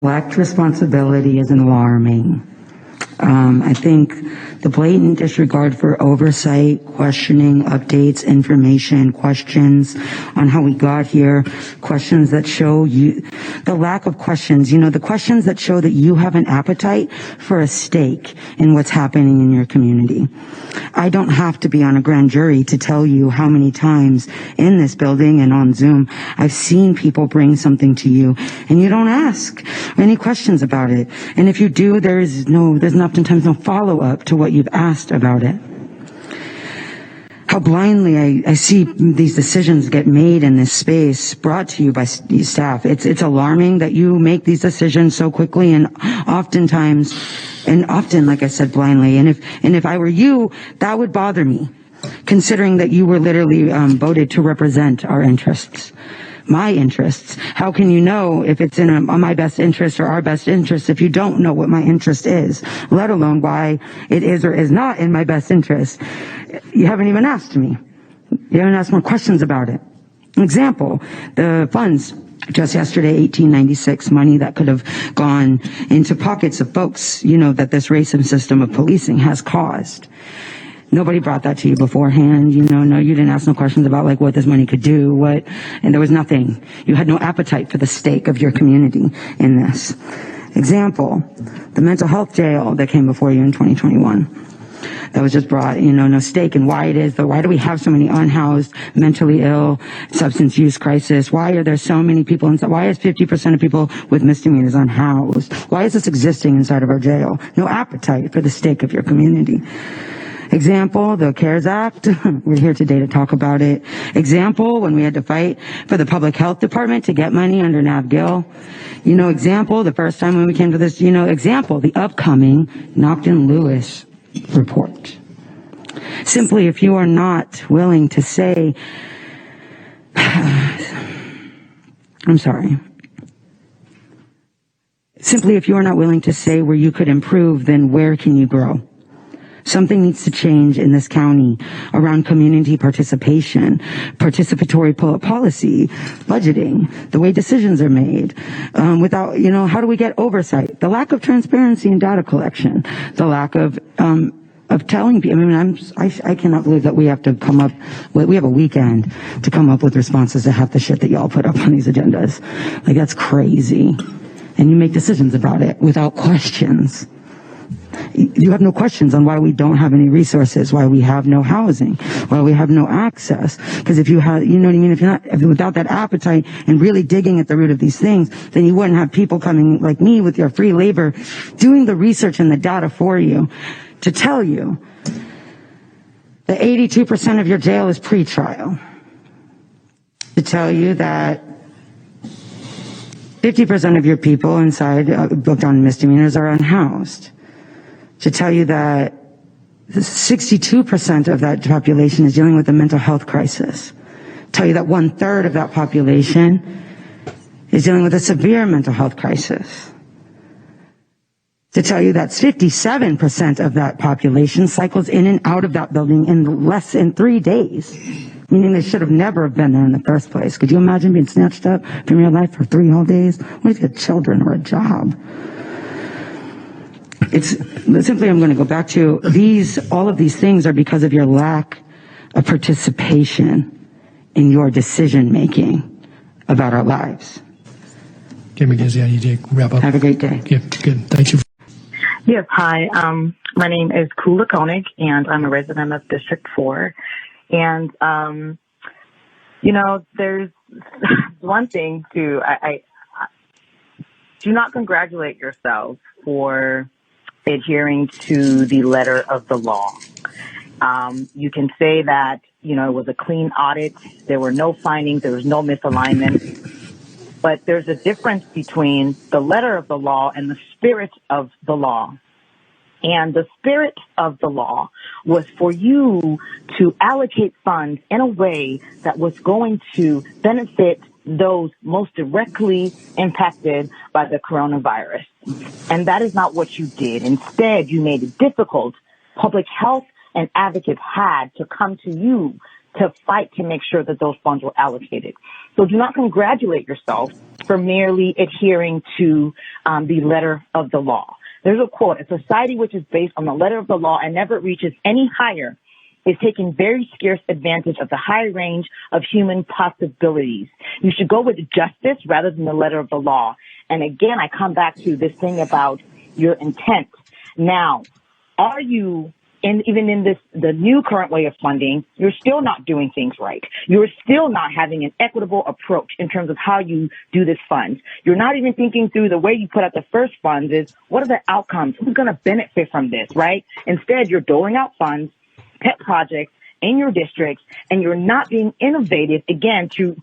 Lacked responsibility is alarming. I think the blatant disregard for oversight, questioning, updates, information, questions on how we got here, questions that show you, the lack of questions, the questions that show that you have an appetite for a stake in what's happening in your community. I don't have to be on a grand jury to tell you how many times in this building and on Zoom I've seen people bring something to you and you don't ask any questions about it. And if you do, there's oftentimes no follow-up to what you've asked about it. How blindly I see these decisions get made in this space brought to you by staff. It's alarming that you make these decisions so quickly and often, like I said, blindly. And if I were you, that would bother me, considering that you were literally voted to represent our interests. My interests. How can you know if it's in my best interest or our best interest if you don't know what my interest is, let alone why it is or is not in my best interest? You haven't even asked me. You haven't asked more questions about it. An example, the funds just yesterday, 1896, money that could have gone into pockets of folks, that this racist system of policing has caused. Nobody brought that to you beforehand, no, you didn't ask no questions about what this money could do, and there was nothing. You had no appetite for the stake of your community in this. Example, the mental health jail that came before you in 2021. That was just brought, no stake in why it is, but why do we have so many unhoused, mentally ill, substance use crisis? Why are there so many people inside? Why is 50% of people with misdemeanors unhoused? Why is this existing inside of our jail? No appetite for the stake of your community. Example, the CARES Act. We're here today to talk about it. Example, when we had to fight for the public health department to get money under Nav Gill. Example, the first time when we came to this, example, the upcoming Naughton-Lewis report. Simply, if you are not willing to say, I'm sorry. Simply, if you are not willing to say where you could improve, then where can you grow? Something needs to change in this county around community participation, participatory policy, budgeting, the way decisions are made, without, how do we get oversight? The lack of transparency in data collection, the lack of telling people. I cannot believe that we have to come up we have a weekend to come up with responses to half the shit that y'all put up on these agendas. That's crazy. And you make decisions about it without questions. You have no questions on why we don't have any resources, why we have no housing, why we have no access. Because if you have, if you're not, without that appetite and really digging at the root of these things, then you wouldn't have people coming like me with your free labor, doing the research and the data for you to tell you that 82% of your jail is pretrial. To tell you that 50% of your people inside booked on misdemeanors are unhoused. To tell you that 62% of that population is dealing with a mental health crisis. Tell you that 1/3 of that population is dealing with a severe mental health crisis. To tell you that 57% of that population cycles in and out of that building in less than 3 days, meaning they should have never been there in the first place. Could you imagine being snatched up from your life for 3 whole days? What if you had children or a job? It's simply, I'm going to go back to all of these things are because of your lack of participation in your decision making about our lives. Okay, McKenzie, I need to wrap up. Have a great day. Yeah, good. Thank you. Yes, hi. My name is Kula Koenig, and I'm a resident of District 4. And, there's one thing I do not congratulate yourself for adhering to the letter of the law. You can say that, it was a clean audit. There were no findings. There was no misalignment. But there's a difference between the letter of the law and the spirit of the law. And the spirit of the law was for you to allocate funds in a way that was going to benefit those most directly impacted by the coronavirus. And that is not what you did. Instead, you made it difficult. Public health and advocates had to come to you to fight to make sure that those funds were allocated. So do not congratulate yourself for merely adhering to the letter of the law. There's a quote: "A society which is based on the letter of the law and never reaches any higher is taking very scarce advantage of the high range of human possibilities." You should go with justice rather than the letter of the law. And again, I come back to this thing about your intent. Now, are you, even in the new current way of funding, you're still not doing things right. You're still not having an equitable approach in terms of how you do this fund. You're not even thinking through the way you put out the first funds is, what are the outcomes? Who's going to benefit from this, right? Instead, you're doling out funds, pet projects in your districts, and you're not being innovative, again, to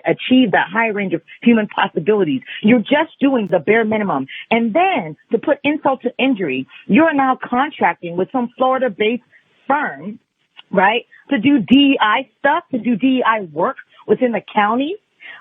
achieve that high range of human possibilities. You're just doing the bare minimum. And then, to put insult to injury, you're now contracting with some Florida-based firm, right, to do DEI stuff, to do DEI work within the county.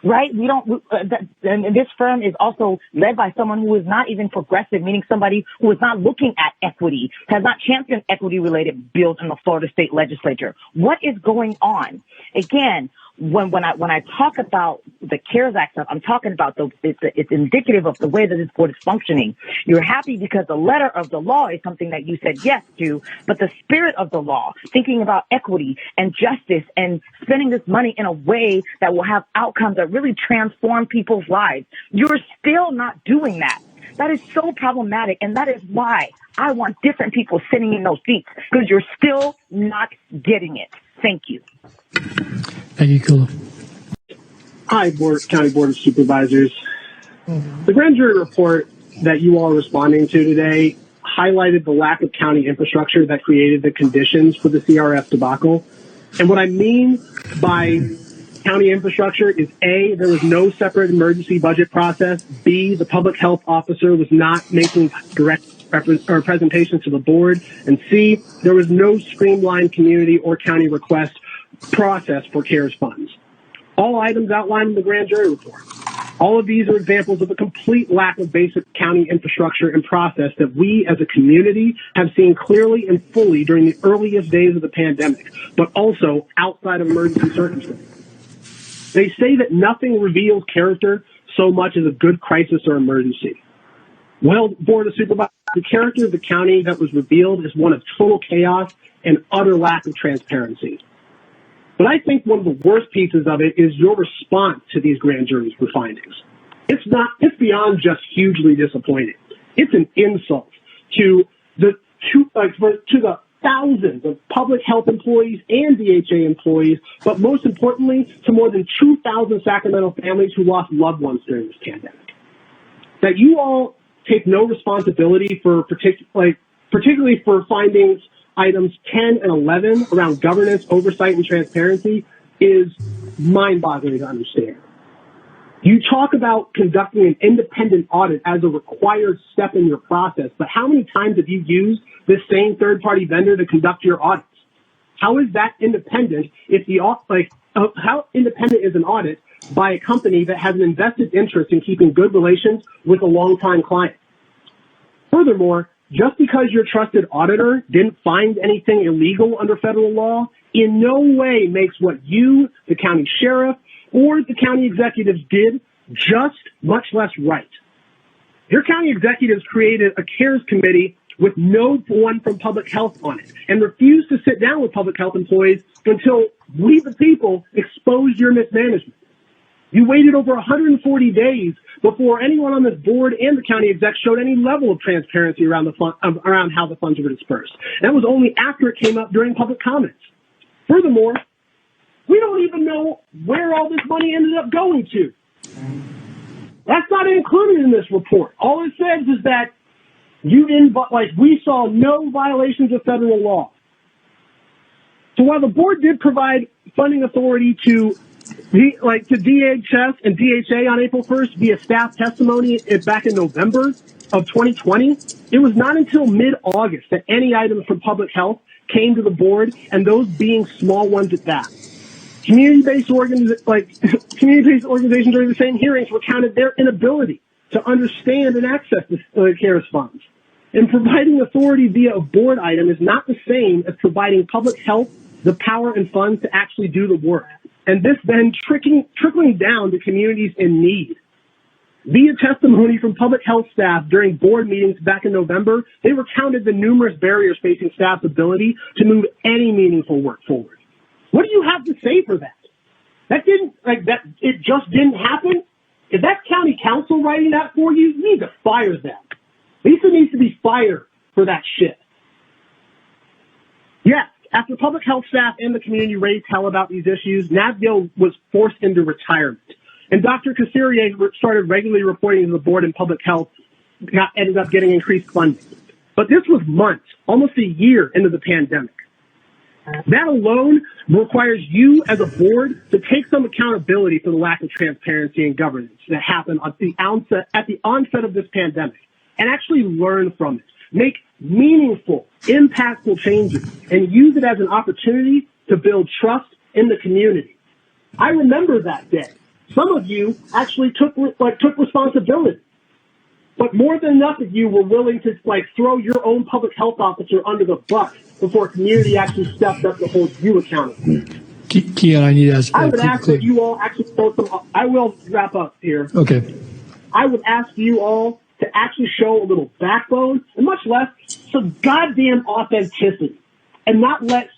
Right? And this firm is also led by someone who is not even progressive, meaning somebody who is not looking at equity, has not championed equity-related bills in the Florida state legislature. What is going on? Again, when I talk about the CARES Act stuff, I'm talking about it's indicative of the way that this board is functioning. You're happy because the letter of the law is something that you said yes to, but the spirit of the law, thinking about equity and justice and spending this money in a way that will have outcomes that really transform people's lives, you're still not doing that. That is so problematic, and that is why I want different people sitting in those seats, because you're still not getting it. Thank you. Thank you, Kula. Hi, County Board of Supervisors. The grand jury report that you all are responding to today highlighted the lack of county infrastructure that created the conditions for the CRF debacle. And what I mean by county infrastructure is A, there was no separate emergency budget process. B, the public health officer was not making direct presentations to the board. And C, there was no streamlined community or county request process for CARES funds. All items outlined in the grand jury report. All of these are examples of a complete lack of basic county infrastructure and process that we as a community have seen clearly and fully during the earliest days of the pandemic, but also outside of emergency circumstances. They say that nothing reveals character so much as a good crisis or emergency. Well, Board of Supervisors, the character of the county that was revealed is one of total chaos and utter lack of transparency. But I think one of the worst pieces of it is your response to these grand jury's findings. It's beyond just hugely disappointing. It's an insult to the thousands of public health employees and DHA employees, but most importantly, to more than 2,000 Sacramento families who lost loved ones during this pandemic. That you all take no responsibility for particularly for findings items 10 and 11 around governance, oversight, and transparency is mind-boggling to understand. You talk about conducting an independent audit as a required step in your process, but how many times have you used this same third-party vendor to conduct your audits? How is that independent how independent is an audit by a company that has an invested interest in keeping good relations with a longtime client? Furthermore, just because your trusted auditor didn't find anything illegal under federal law in no way makes what you, the county sheriff, or the county executives did just much less right. Your county executives created a CARES committee with no one from public health on it and refused to sit down with public health employees until we, the people, exposed your mismanagement. You waited over 140 days before anyone on this board and the county exec showed any level of transparency around around how the funds were dispersed. That was only after it came up during public comments. Furthermore, we don't even know where all this money ended up going to. That's not included in this report. All it says is that we saw no violations of federal law. So while the board did provide funding authority to DHS and DHA on April 1st via staff testimony back in November of 2020, it was not until mid-August that any items from public health came to the board, and those being small ones at that. Community-based organizations during the same hearings recounted their inability to understand and access the CARES funds. And providing authority via a board item is not the same as providing public health the power and funds to actually do the work. And this then trickling down to communities in need. Via testimony from public health staff during board meetings back in November, they recounted the numerous barriers facing staff's ability to move any meaningful work forward. What do you have to say for that? It just didn't happen? If that's county council writing that for you, you need to fire them. Lisa needs to be fired for that shit. Yes, after public health staff and the community raised hell about these issues, Navgill was forced into retirement. And Dr. Casserier started regularly reporting to the board in public health, ended up getting increased funding. But this was months, almost a year into the pandemic. That alone requires you as a board to take some accountability for the lack of transparency and governance that happened at the onset of this pandemic and actually learn from it. Make meaningful, impactful changes and use it as an opportunity to build trust in the community. I remember that day. Some of you actually took responsibility, but more than enough of you were willing to throw your own public health officer under the bus before a community actually stepped up to hold you accountable. Keon, I need to ask you. I would ask that you all actually I will wrap up here. Okay. I would ask you all to actually show a little backbone and much less some goddamn authenticity, and not let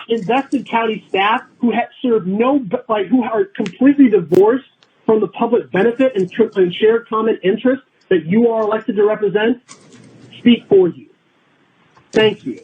invested county staff who serve who are completely divorced from the public benefit and shared common interest that you are elected to represent speak for you. Thank you.